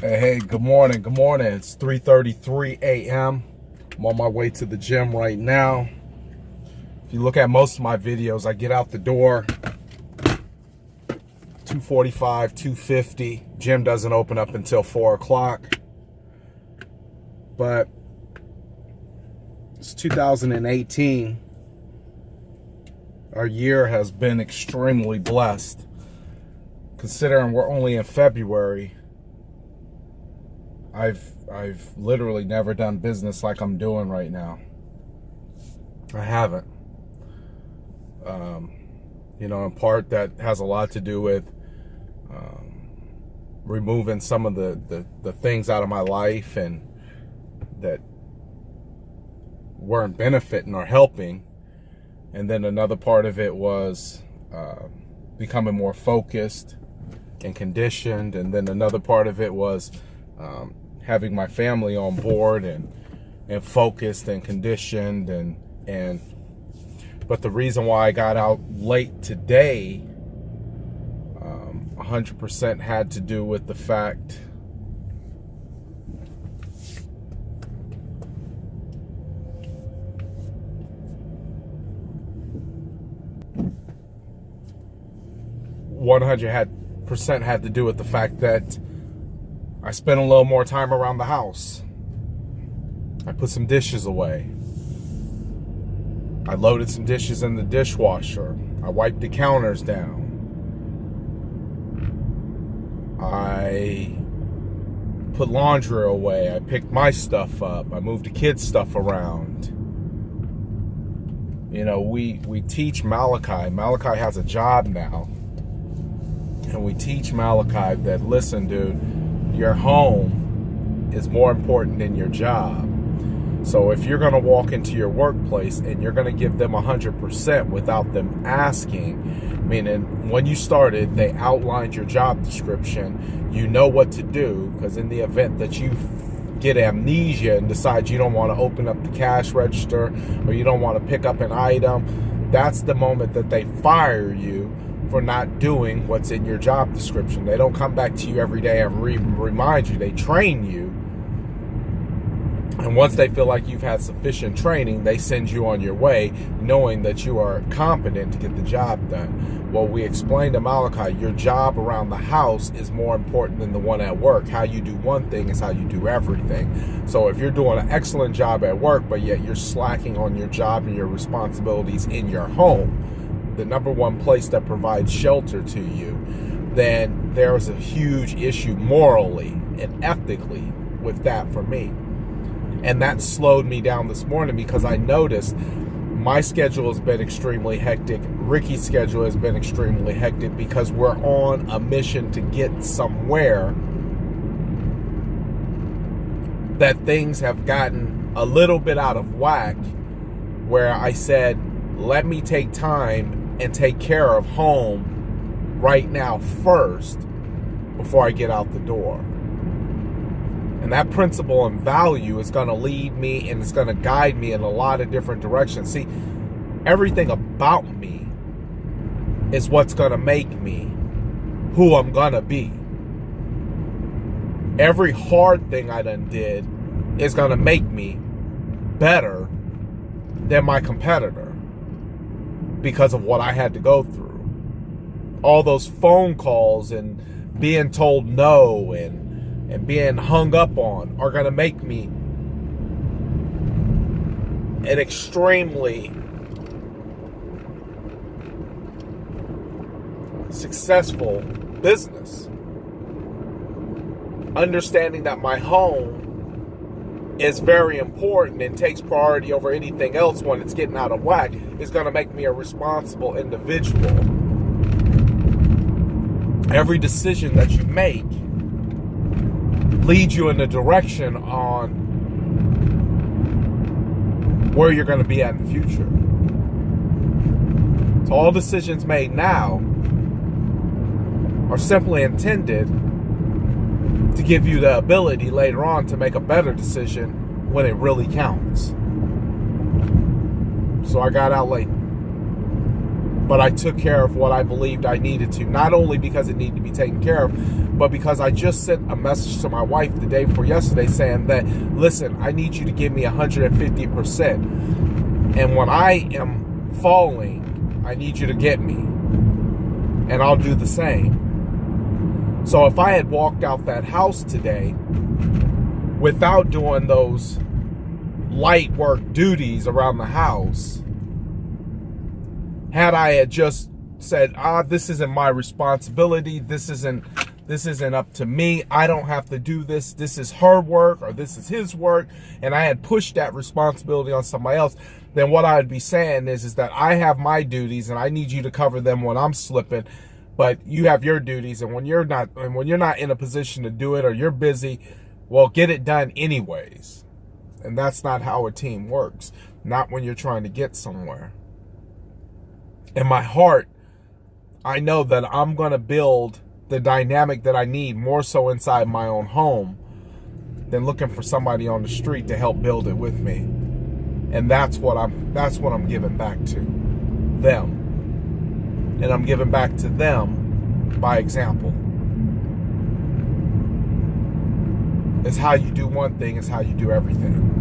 Hey, good morning. Good morning. It's 3:33 a.m. I'm on my way to the gym right now. If you look at most of my videos, I get out the door 2:45, 2:50. Gym doesn't open up until 4 o'clock. But it's 2018. Our year has been extremely blessed. Considering we're only in February, I've literally never done business like I'm doing right now. I haven't. In part that has a lot to do with removing some of the things out of my life and that weren't benefiting or helping. And then another part of it was becoming more focused and conditioned. And then another part of it was having my family on board and focused and conditioned and but the reason why I got out late today 100% had to do with the fact had to do with the fact that I spent a little more time around the house. I put some dishes away. I loaded some dishes in the dishwasher. I wiped the counters down. I put laundry away. I picked my stuff up. I moved the kids' stuff around. You know, we teach Malachi. Malachi has a job now. And we teach Malachi that, listen, dude, your home is more important than your job. So if you're going to walk into your workplace and you're going to give them 100% without them asking, meaning when you started, they outlined your job description, you know what to do, because in the event that you get amnesia and decide you don't want to open up the cash register or you don't want to pick up an item, that's the moment that they fire you for not doing what's in your job description. They don't come back to you every day and remind you. They train you. And once they feel like you've had sufficient training, they send you on your way, knowing that you are competent to get the job done. Well, we explained to Malachi, your job around the house is more important than the one at work. How you do one thing is how you do everything. So if you're doing an excellent job at work, but yet you're slacking on your job and your responsibilities in your home, the number one place that provides shelter to you, then there's a huge issue morally and ethically with that for me. And that slowed me down this morning because I noticed my schedule has been extremely hectic. Ricky's schedule has been extremely hectic because we're on a mission to get somewhere that things have gotten a little bit out of whack, where I said, let me take time and take care of home right now first before I get out the door. And that principle and value is going to lead me and it's going to guide me in a lot of different directions. See, everything about me is what's going to make me who I'm going to be. Every hard thing I done did is going to make me better than my competitor because of what I had to go through. All those phone calls and being told no and being hung up on are going to make me an extremely successful business. Understanding that my home is very important and takes priority over anything else when it's getting out of whack is going to make me a responsible individual. Every decision that you make lead you in a direction on where you're going to be at in the future. So all decisions made now are simply intended to give you the ability later on to make a better decision when it really counts. So I got out late. but I took care of what I believed I needed to, not only because it needed to be taken care of, but because I just sent a message to my wife the day before yesterday saying that, listen, I need you to give me 150%. And when I am falling, I need you to get me. And I'll do the same. So if I had walked out that house today without doing those light work duties around the house, had I had just said, this isn't my responsibility, this isn't up to me, I don't have to do this, this is her work or this is his work, and I had pushed that responsibility on somebody else, then what I'd be saying is that I have my duties and I need you to cover them when I'm slipping, but you have your duties, and when you're not in a position to do it or you're busy, well, get it done anyways. And that's not how a team works, not when you're trying to get somewhere. In my heart, I know that I'm going to build the dynamic that I need more so inside my own home than looking for somebody on the street to help build it with me. And that's what I'm giving back to them. And I'm giving back to them by example. It's how you do one thing, it's how you do everything.